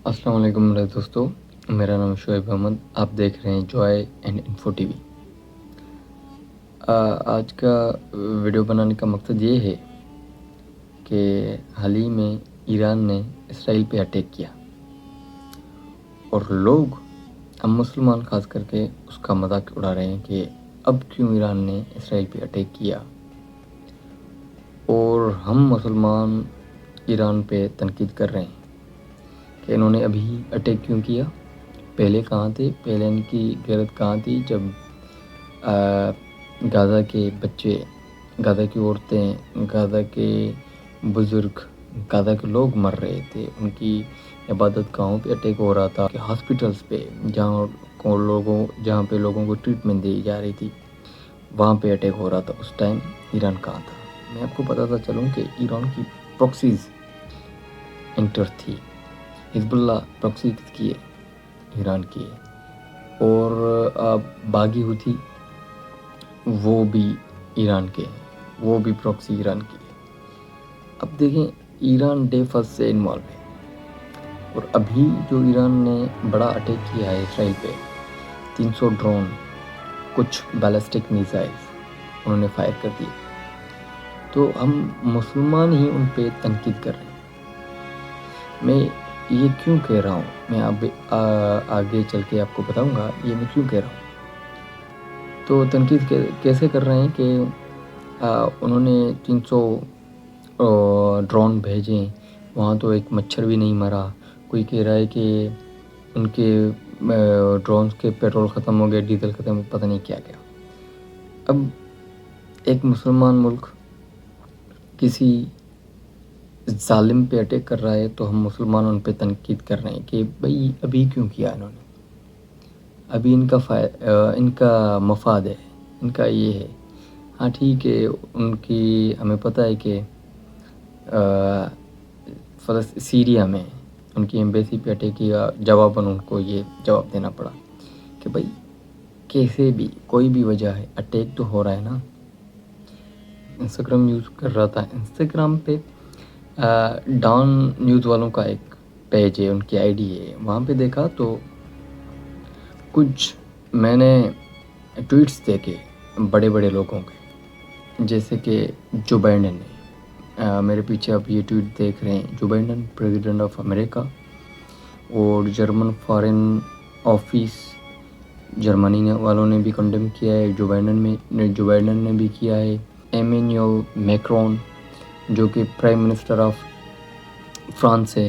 السلام علیکم میرے دوستو، میرا نام شعیب احمد، آپ دیکھ رہے ہیں joy and info T V. آج کا ویڈیو بنانے کا مقصد یہ ہے کہ حال ہی میں ایران نے اسرائیل پہ اٹیک کیا اور لوگ، ہم مسلمان خاص کر کے اس کا مذاق اڑا رہے ہیں کہ اب کیوں ایران نے اسرائیل پہ اٹیک کیا، اور ہم مسلمان ایران پہ تنقید کر رہے ہیں کہ انہوں نے ابھی اٹیک کیوں کیا، پہلے کہاں تھے، پہلے ان کی غیرت کہاں تھی جب غزہ کے بچے، غزہ کی عورتیں، غزہ کے بزرگ، غزہ کے لوگ مر رہے تھے، ان کی عبادت گاہوں پہ اٹیک ہو رہا تھا، کہ ہاسپٹلز پہ جہاں پہ لوگوں کو ٹریٹمنٹ دی جا رہی تھی وہاں پہ اٹیک ہو رہا تھا۔ اس ٹائم ایران کہاں تھا؟ میں آپ کو بتاتا چلوں کہ ایران کی پروکسیز انٹر تھی۔ حزب اللہ پروکسی کس کی ہے؟ ایران کی ہے، اور باغی ہوتی وہ بھی ایران کے ہیں، وہ بھی پروکسی ایران کی ہے۔ اب دیکھیں، ایران ڈے فرسٹ سے انوالو ہے، اور ابھی جو ایران نے بڑا اٹیک کیا ہے اسرائیل پہ، 300 ڈرون، کچھ بیلسٹک میزائلز انہوں نے فائر کر دیے، تو ہم مسلمان ہی ان پہ تنقید کر رہے ہیں۔ میں یہ کیوں کہہ رہا ہوں، میں اب آگے چل کے آپ کو بتاؤں گا یہ میں کیوں کہہ رہا ہوں۔ تو تنقید کیسے کر رہے ہیں کہ انہوں نے 300 ڈرون بھیجیں، وہاں تو ایک مچھر بھی نہیں مرا، کوئی کہہ رہا ہے کہ ان کے ڈرونز کے پیٹرول ختم ہو گئے، ڈیزل ختم، پتہ نہیں کیا کیا۔ اب ایک مسلمان ملک کسی ظالم پہ اٹیک کر رہا ہے تو ہم مسلمان ان پہ تنقید کر رہے ہیں کہ بھئی ابھی کیوں کیا انہوں نے، ابھی ان کا مفاد ہے، ان کا یہ ہے۔ ہاں ٹھیک ہے، ان کی ہمیں پتہ ہے کہ سیریا میں ان کی ایمبیسی پہ اٹیک کیا، جواباً ان کو یہ جواب دینا پڑا کہ بھئی کیسے بھی کوئی بھی وجہ ہے، اٹیک تو ہو رہا ہے نا۔ انسٹاگرام یوز کر رہا تھا، انسٹاگرام پہ ڈان نیوز والوں کا ایک پیج ہے، ان کی آئی ڈی ہے، وہاں پہ دیکھا تو کچھ میں نے ٹویٹس دیکھے بڑے بڑے لوگوں کے، جیسے کہ جو بائیڈن نے، میرے پیچھے آپ یہ ٹویٹ دیکھ رہے ہیں، Joe Biden president of America, اور جرمن فارن آفس جرمنی والوں نے بھی کنڈیم کیا ہے، جو بائیڈن نے بھی کیا ہے، ایمینوئل میکرون جو کہ پرائم منسٹر آف فرانس ہے،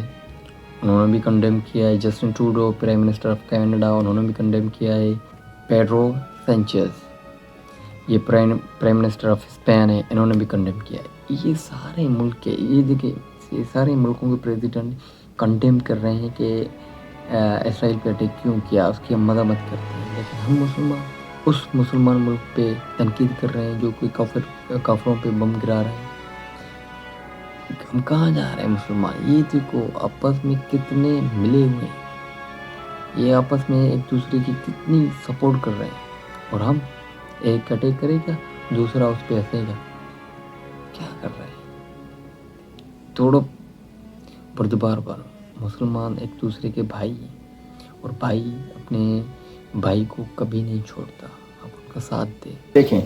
انہوں نے بھی کنڈیم کیا ہے، Justin Trudeau prime minister of Canada, انہوں نے بھی کنڈیم کیا ہے، پیڈرو سینچیز یہ پرائم منسٹر آف اسپین ہے، انہوں نے بھی کنڈیم کیا ہے۔ یہ سارے ملک کے، یہ دیکھیں، یہ سارے ملکوں کے پریزیڈنٹ کنڈیم کر رہے ہیں کہ اسرائیل پہ اٹیک کیوں کیا، اس کی ہم مذمت کرتے ہیں، لیکن ہم مسلمان اس مسلمان ملک پہ تنقید کر رہے ہیں جو کوئی کافروں پہ بم گرا رہے ہیں۔ ہم کہاں جا رہے ہیں مسلمان؟ یہ دیکھو آپس میں کتنے ملے ہوئے ہیں، یہ آپس میں ایک دوسرے کی کتنی سپورٹ کر رہے ہیں، اور ہم ایک اٹیک کرے گا دوسرا اس پہ ہنسے گا، کیا کر رہے ہیں؟ تھوڑا بردبار بنو، مسلمان ایک دوسرے کے بھائی ہیں، اور بھائی اپنے بھائی کو کبھی نہیں چھوڑتا، آپ ان کا ساتھ دیں۔ دیکھیں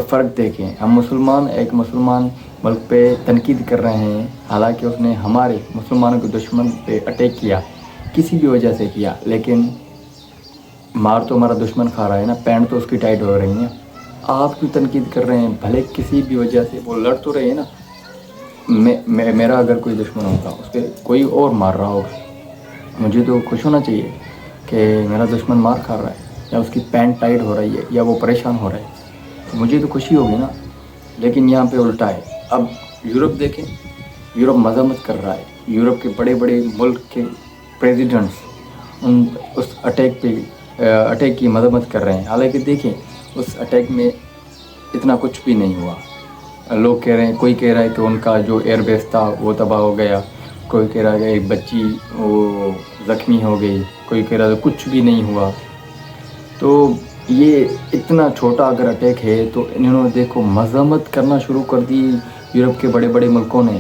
فرق دیکھیں، ہم مسلمان ایک مسلمان ملک پہ تنقید کر رہے ہیں، حالانکہ اس نے ہمارے مسلمانوں کے دشمن پہ اٹیک کیا، کسی بھی وجہ سے کیا، لیکن مار تو ہمارا دشمن کھا رہا ہے نا، پینٹ تو اس کی ٹائٹ ہو رہی ہیں۔ آپ کیوں تنقید کر رہے ہیں؟ بھلے کسی بھی وجہ سے وہ لڑ تو رہے ہیں نا، میرا اگر کوئی دشمن ہوگا اس پہ کوئی اور مار رہا ہوگا، مجھے تو خوش ہونا چاہیے کہ میرا دشمن مار کھا رہا ہے، یا اس کی پینٹ ٹائٹ ہو رہی ہے، یا وہ پریشان ہو رہا ہے، تو مجھے تو خوشی ہوگی نا۔ لیکن یہاں پہ الٹا ہے۔ اب یورپ دیکھیں، یورپ مذمت کر رہا ہے، یورپ کے بڑے بڑے ملک کے پریزیڈنٹس اس اٹیک کی مذمت کر رہے ہیں، حالانکہ دیکھیں اس اٹیک میں اتنا کچھ بھی نہیں ہوا۔ لوگ کہہ رہے ہیں، کوئی کہہ رہا ہے کہ ان کا جو ایئر بیس تھا وہ تباہ ہو گیا، کوئی کہہ رہا ہے کہ ایک بچی وہ زخمی ہو گئی، کوئی کہہ رہا ہے کچھ بھی نہیں ہوا۔ تو یہ اتنا چھوٹا اگر اٹیک ہے تو انہوں نے دیکھو مذمت کرنا شروع کر دی یورپ کے بڑے بڑے ملکوں نے۔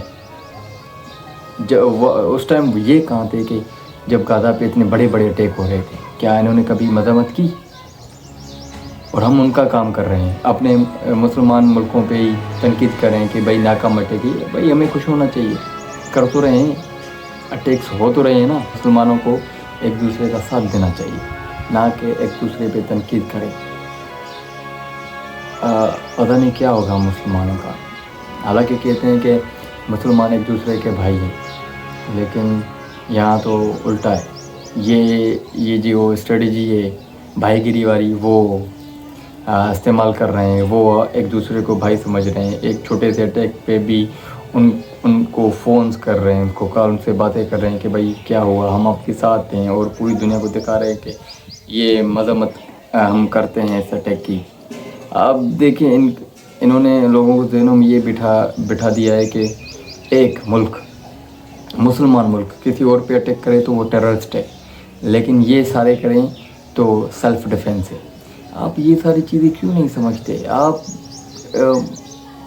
اس ٹائم یہ کہاں تھے کہ جب غزہ پہ اتنے بڑے بڑے اٹیک ہو رہے تھے، کیا انہوں نے کبھی مذمت کی؟ اور ہم ان کا کام کر رہے ہیں، اپنے مسلمان ملکوں پہ ہی تنقید کر رہے ہیں کہ بھائی ناکام اٹیک، بھائی ہمیں خوش ہونا چاہیے، کر تو رہے ہیں، اٹیکس ہو تو رہے ہیں نا۔ مسلمانوں کو ایک دوسرے کا ساتھ دینا چاہیے، نہ کہ ایک دوسرے پہ تنقید کریں۔ پتہ نہیں کیا ہوگا مسلمانوں کا، حالانکہ کہتے ہیں کہ مسلمان ایک دوسرے کے بھائی ہیں، لیکن یہاں تو الٹا ہے۔ یہ جو اسٹریٹجی ہے بھائی گیری والی، وہ استعمال کر رہے ہیں، وہ ایک دوسرے کو بھائی سمجھ رہے ہیں۔ ایک چھوٹے سے اٹیک پہ بھی ان کو فونز کر رہے ہیں، ان کو کال سے باتیں کر رہے ہیں کہ بھائی کیا ہوا، ہم آپ کے ساتھ ہیں، اور پوری دنیا کو دکھا رہے ہیں کہ یہ مذمت ہم کرتے ہیں اس اٹیک کی۔ اب دیکھیں انہوں نے لوگوں کو ذہنوں میں یہ بٹھا دیا ہے کہ ایک ملک، مسلمان ملک کسی اور پہ اٹیک کرے تو وہ ٹیررسٹ ہے، لیکن یہ سارے کریں تو سیلف ڈیفینس ہے۔ آپ یہ ساری چیزیں کیوں نہیں سمجھتے؟ آپ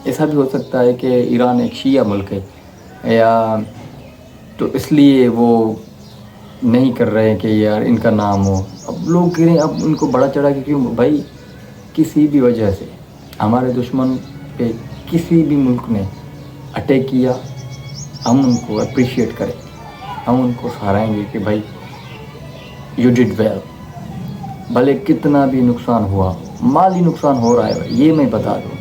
ایسا بھی ہو سکتا ہے کہ ایران ایک شیعہ ملک ہے، یا تو اس لیے وہ نہیں کر رہے ہیں کہ یار ان کا نام ہو۔ اب لوگ کہہ رہے ہیں، اب ان کو بڑا چڑھا کے کیوں؟ بھائی کسی بھی وجہ سے ہمارے دشمن پہ کسی بھی ملک نے اٹیک کیا، ہم ان کو اپریشیٹ کریں، ہم ان کو سراہیں گے کہ بھائی یو ڈڈ ویل، بھلے کتنا بھی نقصان ہوا، مالی نقصان ہو رہا ہے۔ یہ میں بتا دوں،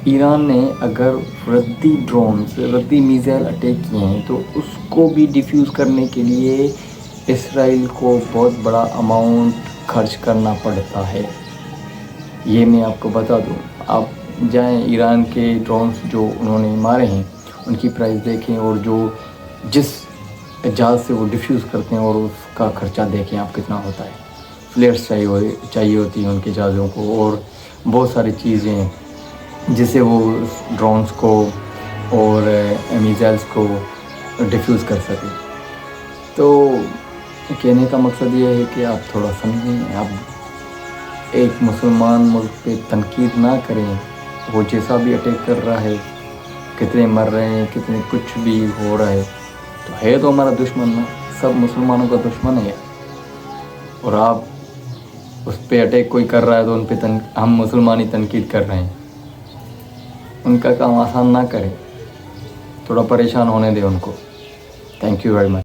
ایران نے اگر ردی ڈرونز، ردی میزائل اٹیک کیے ہیں تو اس کو بھی ڈیفیوز کرنے کے لیے اسرائیل کو بہت بڑا اماؤنٹ خرچ کرنا پڑتا ہے۔ یہ میں آپ کو بتا دوں، آپ جائیں ایران کے ڈرونز جو انہوں نے مارے ہیں ان کی پرائز دیکھیں، اور جس جہاز سے وہ ڈیفیوز کرتے ہیں اور اس کا خرچہ دیکھیں آپ کتنا ہوتا ہے۔ فلیئرس چاہیے ہوتی ہیں ان کے جہازوں کو، اور بہت ساری چیزیں جس سے وہ ڈرونز کو اور میزائلس کو ڈیفیوز کر سکیں۔ تو کہنے کا مقصد یہ ہے کہ آپ تھوڑا سمجھیں، آپ ایک مسلمان ملک پہ تنقید نہ کریں۔ وہ جیسا بھی اٹیک کر رہا ہے، کتنے مر رہے ہیں، کتنے کچھ بھی ہو رہا ہے، تو ہے تو ہمارا دشمن نا، سب مسلمانوں کا دشمن ہے۔ اور آپ اس پہ اٹیک کوئی کر رہا ہے تو ان پہ ہم مسلمان ہی تنقید کر رہے ہیں۔ ان کا کام آسان نہ کریں، تھوڑا پریشان ہونے دیں ان کو۔ Thank you very much.